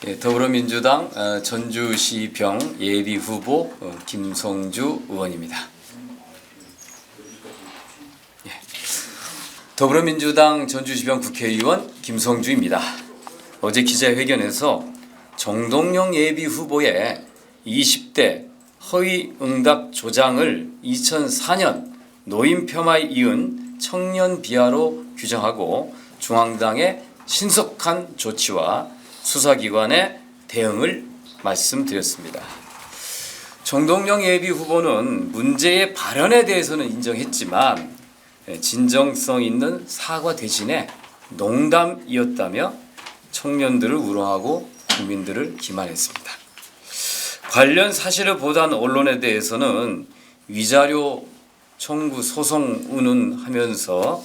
예, 더불어민주당 전주시병 예비후보 김성주 의원입니다. 예. 더불어민주당 전주시병 국회의원 김성주입니다. 어제 기자회견에서 정동영 예비후보의 20대 허위응답 조장을 2004년 노인폄하에 이은 청년 비하로 규정하고 중앙당의 신속한 조치와 수사기관의 대응을 말씀드렸습니다. 정동영 예비후보는 문제의 발언에 대해서는 인정했지만 진정성 있는 사과 대신에 농담이었다며 청년들을 우롱하고 국민들을 기만했습니다. 관련 사실을 보도한 언론에 대해서는 위자료 청구 소송 운운하면서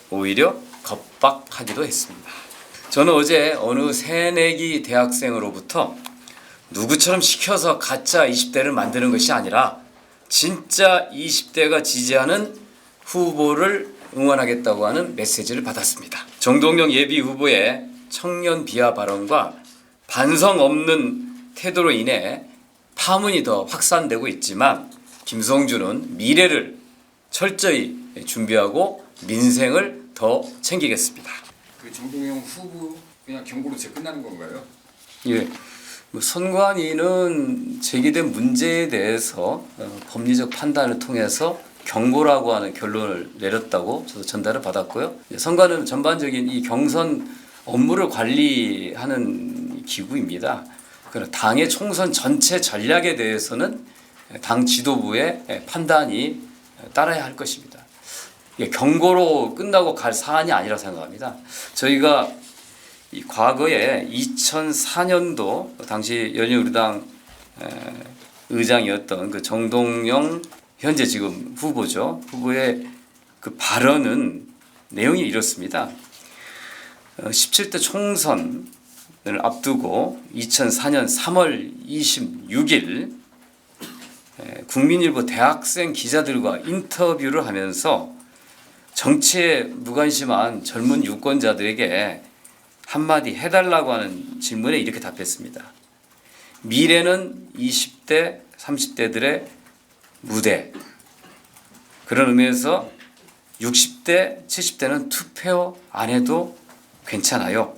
오히려 겁박하기도 했습니다. 저는 어제 어느 새내기 대학생으로부터 누구처럼 시켜서 가짜 20대를 만드는 것이 아니라 진짜 20대가 지지하는 후보를 응원하겠다고 하는 메시지를 받았습니다. 정동영 예비후보의 청년 비하 발언과 반성 없는 태도로 인해 파문이 더 확산되고 있지만 김성주는 미래를 철저히 준비하고 민생을 더 챙기겠습니다. 그 정동영 후보 그냥 경고로 제 끝나는 건가요? 예, 선관위는 제기된 문제에 대해서 법리적 판단을 통해서 경고라고 하는 결론을 내렸다고 저도 전달을 받았고요. 선관위는 전반적인 이 경선 업무를 관리하는 기구입니다. 그러나 당의 총선 전체 전략에 대해서는 당 지도부의 판단이 따라야 할 것입니다. 경고로 끝나고 갈 사안이 아니라 생각합니다. 저희가 이 과거에 2004년도 당시 열린우리당 의장이었던 그 정동영 현재 지금 후보죠. 후보의 그 발언은 내용이 이렇습니다. 17대 총선을 앞두고 2004년 3월 26일 국민일보 대학생 기자들과 인터뷰를 하면서 정치에 무관심한 젊은 유권자들에게 한마디 해달라고 하는 질문에 이렇게 답했습니다. 미래는 20대, 30대들의 무대. 그런 의미에서 60대, 70대는 투표 안 해도 괜찮아요.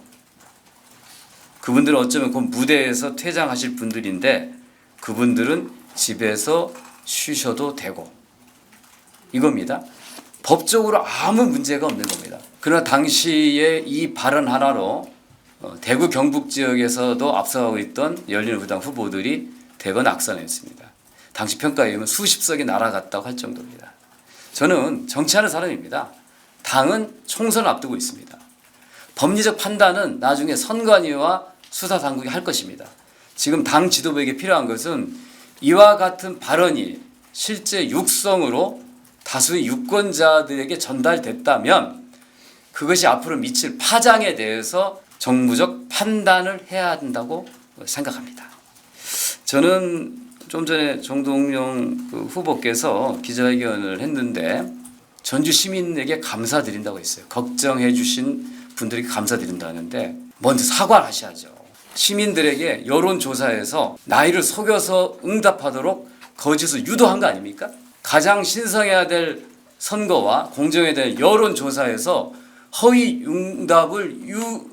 그분들은 어쩌면 그 무대에서 퇴장하실 분들인데 그분들은 집에서 쉬셔도 되고 이겁니다. 법적으로 아무 문제가 없는 겁니다. 그러나 당시에 이 발언 하나로 대구 경북 지역에서도 앞서가고 있던 열린우리당 후보들이 대거 낙선했습니다. 당시 평가에 의하면 수십 석이 날아갔다고 할 정도입니다. 저는 정치하는 사람입니다. 당은 총선을 앞두고 있습니다. 법리적 판단은 나중에 선관위와 수사당국이 할 것입니다. 지금 당 지도부에게 필요한 것은 이와 같은 발언이 실제 육성으로 다수의 유권자들에게 전달됐다면 그것이 앞으로 미칠 파장에 대해서 정무적 판단을 해야 한다고 생각합니다. 저는 좀 전에 정동영 후보께서 기자회견을 했는데 전주 시민에게 감사드린다고 했어요. 걱정해 주신 분들에게 감사드린다는데 먼저 사과를 하셔야죠. 시민들에게 여론조사에서 나이를 속여서 응답하도록 거짓을 유도한 거 아닙니까? 가장 신성해야 될 선거와 공정해야 될 여론조사에서 허위 응답을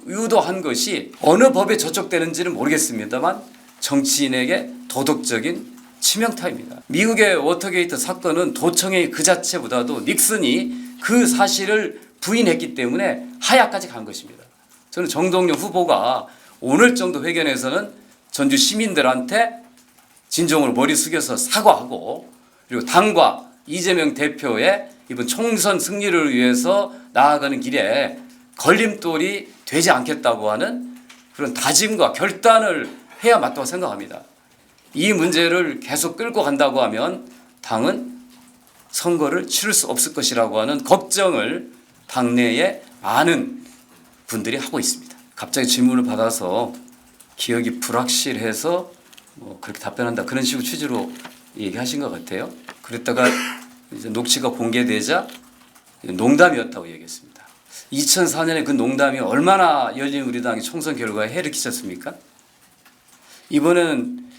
유도한 것이 어느 법에 저촉되는지는 모르겠습니다만 정치인에게 도덕적인 치명타입니다. 미국의 워터게이트 사건은 도청의 그 자체보다도 닉슨이 그 사실을 부인했기 때문에 하야까지 간 것입니다. 저는 정동영 후보가 오늘 정도 회견에서는 전주 시민들한테 진정으로 머리 숙여서 사과하고 그리고 당과 이재명 대표의 이번 총선 승리를 위해서 나아가는 길에 걸림돌이 되지 않겠다고 하는 그런 다짐과 결단을 해야 맞다고 생각합니다. 이 문제를 계속 끌고 간다고 하면 당은 선거를 치를 수 없을 것이라고 하는 걱정을 당내에 많은 분들이 하고 있습니다. 갑자기 질문을 받아서 기억이 불확실해서 그렇게 답변한다 그런 식으로 취지로 얘기하신 것 같아요. 그랬다가 이제 녹취가 공개되자 농담이었다고 얘기했습니다. 2004년에 그 농담이 얼마나 열린우리당의 총선 결과에 해를 끼쳤습니까? 이번에는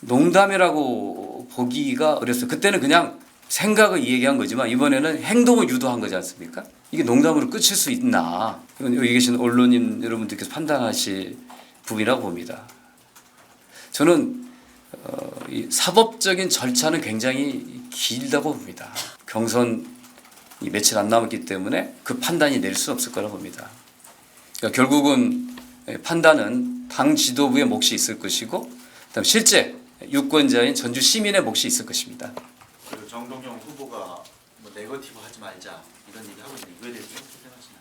농담이라고 보기가 어렸어요. 그때는 그냥 생각을 얘기한 거지만 이번에는 행동을 유도한 거지 않습니까? 이게 농담으로 끝일 수 있나? 이건 여기 계신 언론인 여러분들께서 판단하실 부분이라고 봅니다. 저는 이 사법적인 절차는 굉장히 길다고 봅니다. 경선이 며칠 안 남았기 때문에 그 판단이 내릴 수 없을 거라고 봅니다. 그러니까 결국은 판단은 당 지도부의 몫이 있을 것이고 그다음 실제 유권자인 전주 시민의 몫이 있을 것입니다. 그 정동영 후보가 뭐 네거티브 하지 말자 이런 얘기 하고 있는데 이거에 대해서 어떻게 생각하시나요?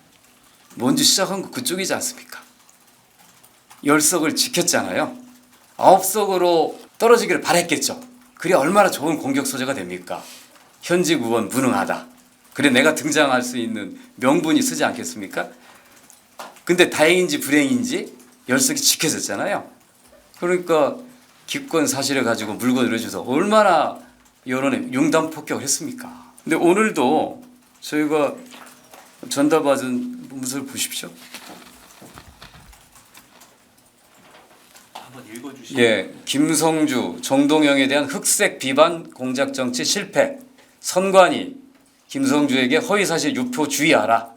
먼저 시작한 거 그쪽이지 않습니까? 10석을 지켰잖아요. 9석으로 떨어지기를 바랬겠죠. 그게 얼마나 좋은 공격 소재가 됩니까? 현직 의원 무능하다. 그래 내가 등장할 수 있는 명분이 쓰지 않겠습니까? 근데 다행인지 불행인지 10석이 지켜졌잖아요. 그러니까 기권 사실을 가지고 물건을 내주셔서 얼마나 여론에 융단 폭격을 했습니까? 근데 오늘도 저희가 전달받은 문서를 보십시오. 한번 읽어주시죠. 예, 김성주, 정동영에 대한 흑색 비반 공작 정치 실패. 선관위 김성주에게 허위사실 유포 주의하라.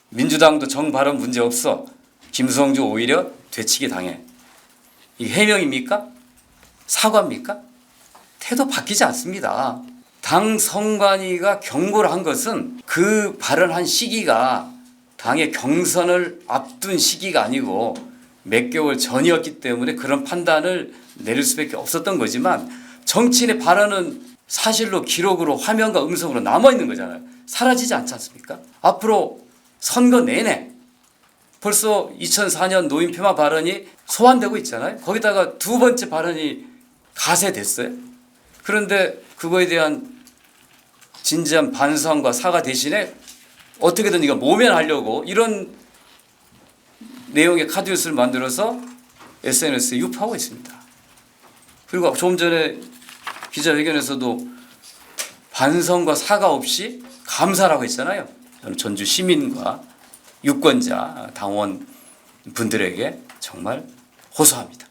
민주당도 정발언 문제 없어. 김성주 오히려 되치기 당해. 이 해명입니까? 사과입니까? 태도 바뀌지 않습니다. 당 선관위가 경고를 한 것은 그 발언한 시기가 당의 경선을 앞둔 시기가 아니고 몇 개월 전이었기 때문에 그런 판단을 내릴 수밖에 없었던 거지만 정치인의 발언은 사실로 기록으로 화면과 음성으로 남아있는 거잖아요. 사라지지 않지 않습니까? 앞으로 선거 내내 벌써 2004년 노인 폄하 발언이 소환되고 있잖아요. 거기다가 두 번째 발언이 가세됐어요. 그런데 그거에 대한 진지한 반성과 사과 대신에 어떻게든 이거 모면하려고 이런 내용의 카드뉴스를 만들어서 SNS에 유포하고 있습니다. 그리고 조금 전에 기자회견에서도 반성과 사과 없이 감사라고 했잖아요. 저는 전주 시민과 유권자 당원 분들에게 정말 호소합니다.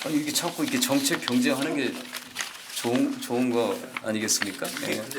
아니 이게 자꾸 이렇게 정책 경쟁하는 게 좋은 거 아니겠습니까? 네. 근데